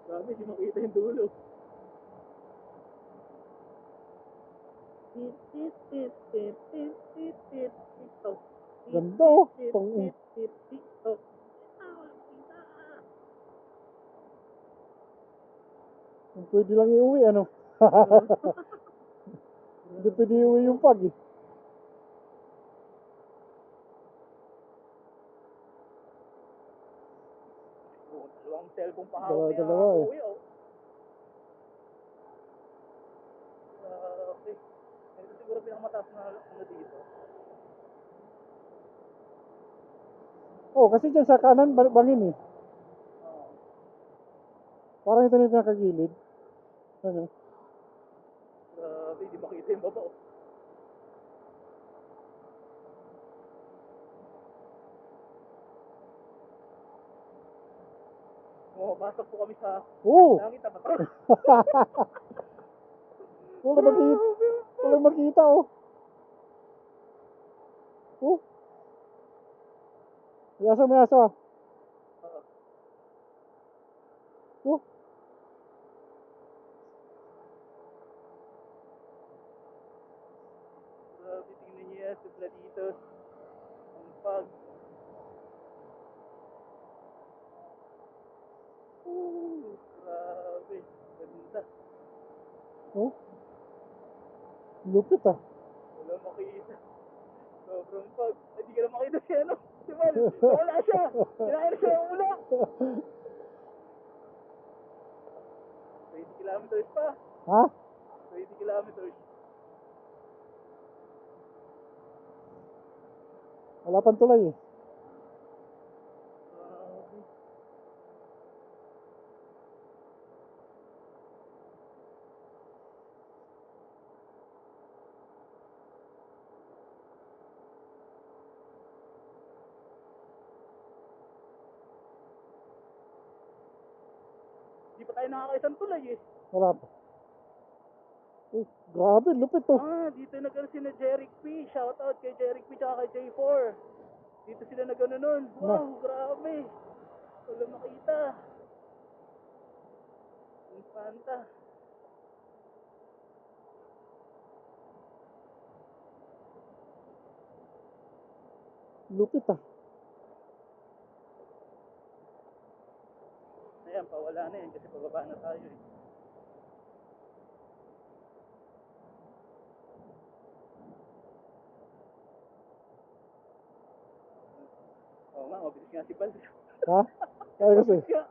Grabe, di makita yung dulo. TikTok. Ganda oh. TikTok. Kung pwede lang iuwi, ano? Hindi pwede iuwi yung pag eh. Oh, dalawang cellphone pa hawak Dalawa niya eh. kuya oh. Grabe. Ito siguro pinakamataas na ano dito. Oh, kasi dyan sa kanan, bangin eh. Oo. Parang ito na yung pinakagilid. Ano? Grabe, di makita yung baba oh. Pasok po kami sa Oh! langit na bato. Wala makita. Wala makita oh. Oh. May aso ah. Oh. Grabe, tingnan niyo yan, sobra dito. Ang pag. Grabe, ganda. Oh. Lupit ah. Wala makita. Sobrang pag. Hindi ka na makita siya, no? Si Mal, nawala siya. Kinain na siya yung ula. 20 kilometers pa. Ha? 20 kilometers. Wala pang tulay eh. Grabe. Hindi pa tayo nakakaisang tulay eh. Wala pa. Oh, grabe, lupit oh. Dito nag-ano si na Jeric P. Shoutout kay Jeric P tsaka kay J4. Dito sila nag-ano nun. Wow, grabe. Wala makita. Ang panta. Lupit ah. Ayan, pawala na yan kasi pababa na tayo eh. Oo nga, mabilis nga si Bal. Ha? Ay kasi. Mabilis nga.